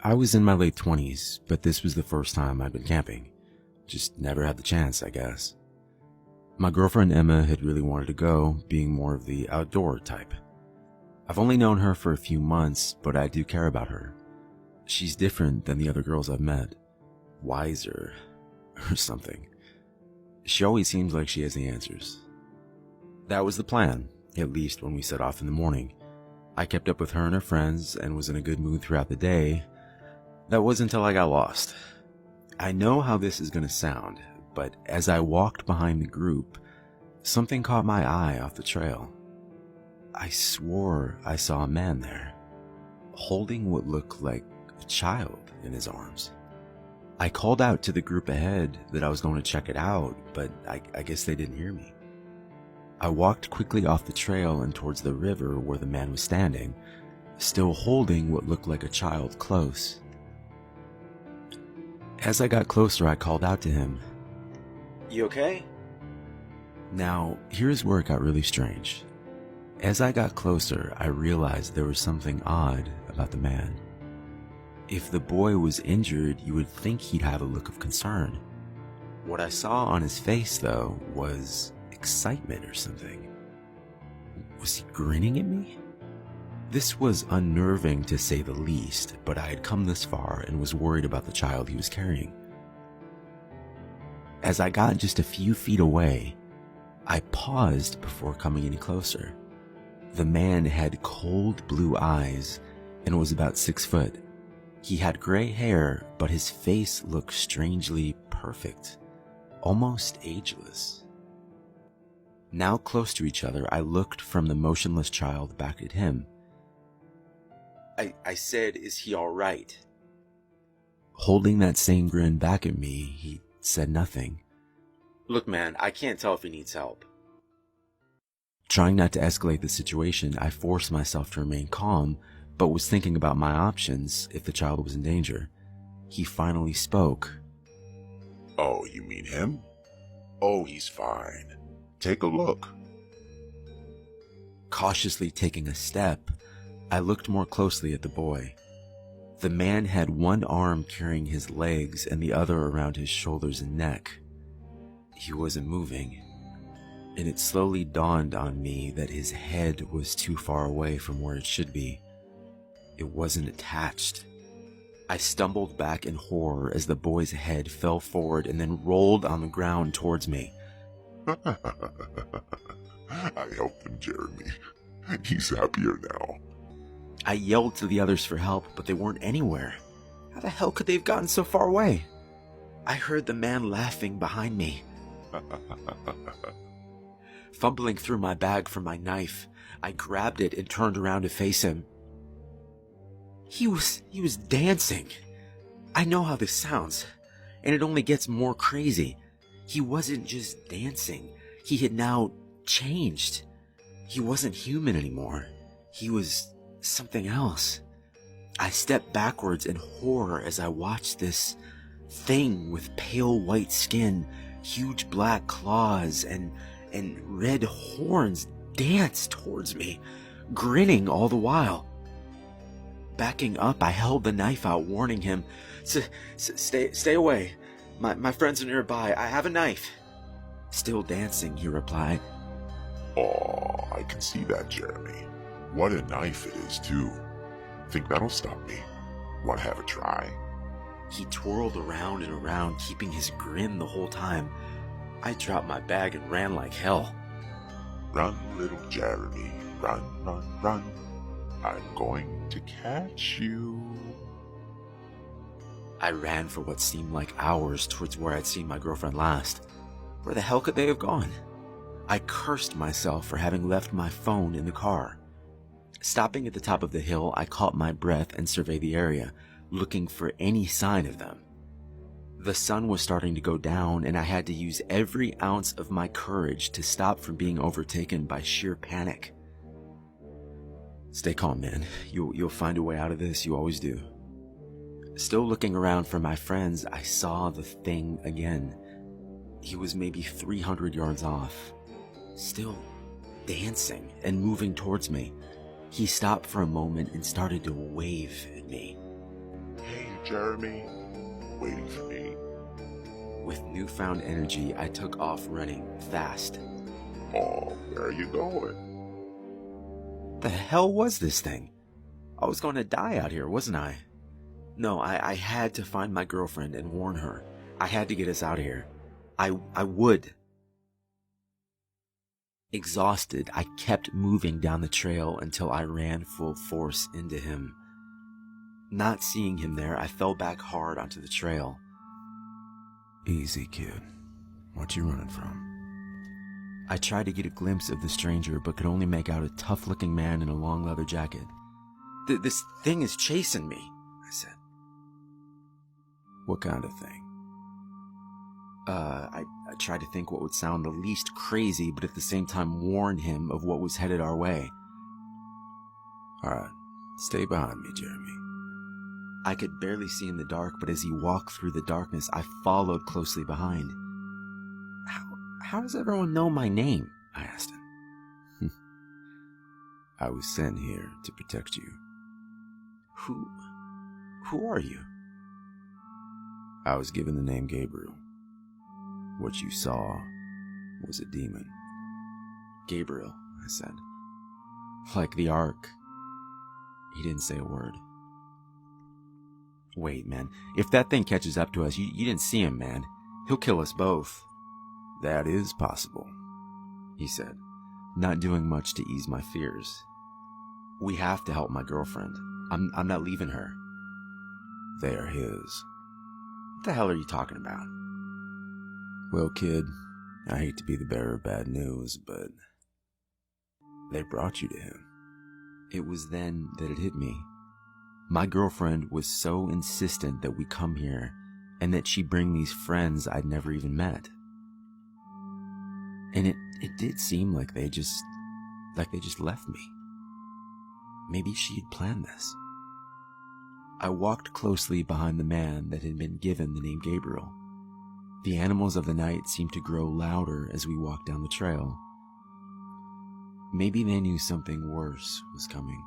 I was in my late 20s, but this was the first time I'd been camping. Just never had the chance, I guess. My girlfriend Emma had really wanted to go, being more of the outdoor type. I've only known her for a few months, but I do care about her. She's different than the other girls I've met. Wiser, or something. She always seems like she has the answers. That was the plan, at least when we set off in the morning. I kept up with her and her friends and was in a good mood throughout the day. That was until I got lost. I know how this is going to sound, but as I walked behind the group, something caught my eye off the trail. I swore I saw a man there, holding what looked like a child in his arms. I called out to the group ahead that I was going to check it out, but I guess they didn't hear me. I walked quickly off the trail and towards the river where the man was standing, still holding what looked like a child close. As I got closer, I called out to him, "You okay?" Now, here's where it got really strange. As I got closer, I realized there was something odd about the man. If the boy was injured, you would think he'd have a look of concern. What I saw on his face, though, was excitement or something. Was he grinning at me? This was unnerving to say the least, but I had come this far and was worried about the child he was carrying. As I got just a few feet away, I paused before coming any closer. The man had cold blue eyes and was about 6 foot. He had gray hair, but his face looked strangely perfect, almost ageless. Now close to each other, I looked from the motionless child back at him. I said, "Is he all right?" Holding that same grin back at me, he said nothing. "Look, man, I can't tell if he needs help." Trying not to escalate the situation, I forced myself to remain calm, but was thinking about my options if the child was in danger. He finally spoke. "Oh, you mean him? Oh, he's fine. Take a look." Cautiously taking a step, I looked more closely at the boy. The man had one arm carrying his legs and the other around his shoulders and neck. He wasn't moving, and it slowly dawned on me that his head was too far away from where it should be. It wasn't attached. I stumbled back in horror as the boy's head fell forward and then rolled on the ground towards me. I helped him, Jeremy. He's happier now. I yelled to the others for help, but they weren't anywhere. How the hell could they have gotten so far away? I heard the man laughing behind me. Fumbling through my bag for my knife, I grabbed it and turned around to face him. He was dancing. I know how this sounds, and it only gets more crazy. He wasn't just dancing. He had now changed. He wasn't human anymore. He was something else. I stepped backwards in horror as I watched this thing with pale white skin, huge black claws, and red horns dance towards me, grinning all the while. Backing up, I held the knife out, warning him, Stay away. My friends are nearby. I have a knife." Still dancing, he replied. "Oh, I can see that, Jeremy. What a knife it is, too. Think that'll stop me? Want to have a try?" He twirled around and around, keeping his grin the whole time. I dropped my bag and ran like hell. "Run, little Jeremy. Run, run, run. I'm going to catch you." I ran for what seemed like hours towards where I'd seen my girlfriend last. Where the hell could they have gone? I cursed myself for having left my phone in the car. Stopping at the top of the hill, I caught my breath and surveyed the area, looking for any sign of them. The sun was starting to go down, and I had to use every ounce of my courage to stop from being overtaken by sheer panic. "Stay calm, man. You'll find a way out of this. You always do." Still looking around for my friends, I saw the thing again. He was maybe 300 yards off, still dancing and moving towards me. He stopped for a moment and started to wave at me. Jeremy, waiting for me. With newfound energy, I took off running fast. Oh, where are you going? The hell was this thing? I was going to die out here, wasn't I? No, I had to find my girlfriend and warn her. I had to get us out of here. I would. Exhausted, I kept moving down the trail until I ran full force into him. Not seeing him there, I fell back hard onto the trail. Easy, kid. What you running from? I tried to get a glimpse of the stranger, but could only make out a tough-looking man in a long leather jacket. This thing is chasing me, I said. What kind of thing? I tried to think what would sound the least crazy, but at the same time warn him of what was headed our way. Alright, stay behind me, Jeremy. I could barely see in the dark, but as he walked through the darkness, I followed closely behind. How does everyone know my name? I asked him. I was sent here to protect you. Who are you? I was given the name Gabriel. What you saw was a demon. Gabriel, I said. Like the Ark. He didn't say a word. Wait, man. If that thing catches up to us, you didn't see him, man. He'll kill us both. That is possible, he said, not doing much to ease my fears. We have to help my girlfriend. I'm not leaving her. They are his. What the hell are you talking about? Well, kid, I hate to be the bearer of bad news, but they brought you to him. It was then that it hit me. My girlfriend was so insistent that we come here and that she bring these friends I'd never even met. And it did seem like they just left me. Maybe she had planned this. I walked closely behind the man that had been given the name Gabriel. The animals of the night seemed to grow louder as we walked down the trail. Maybe they knew something worse was coming.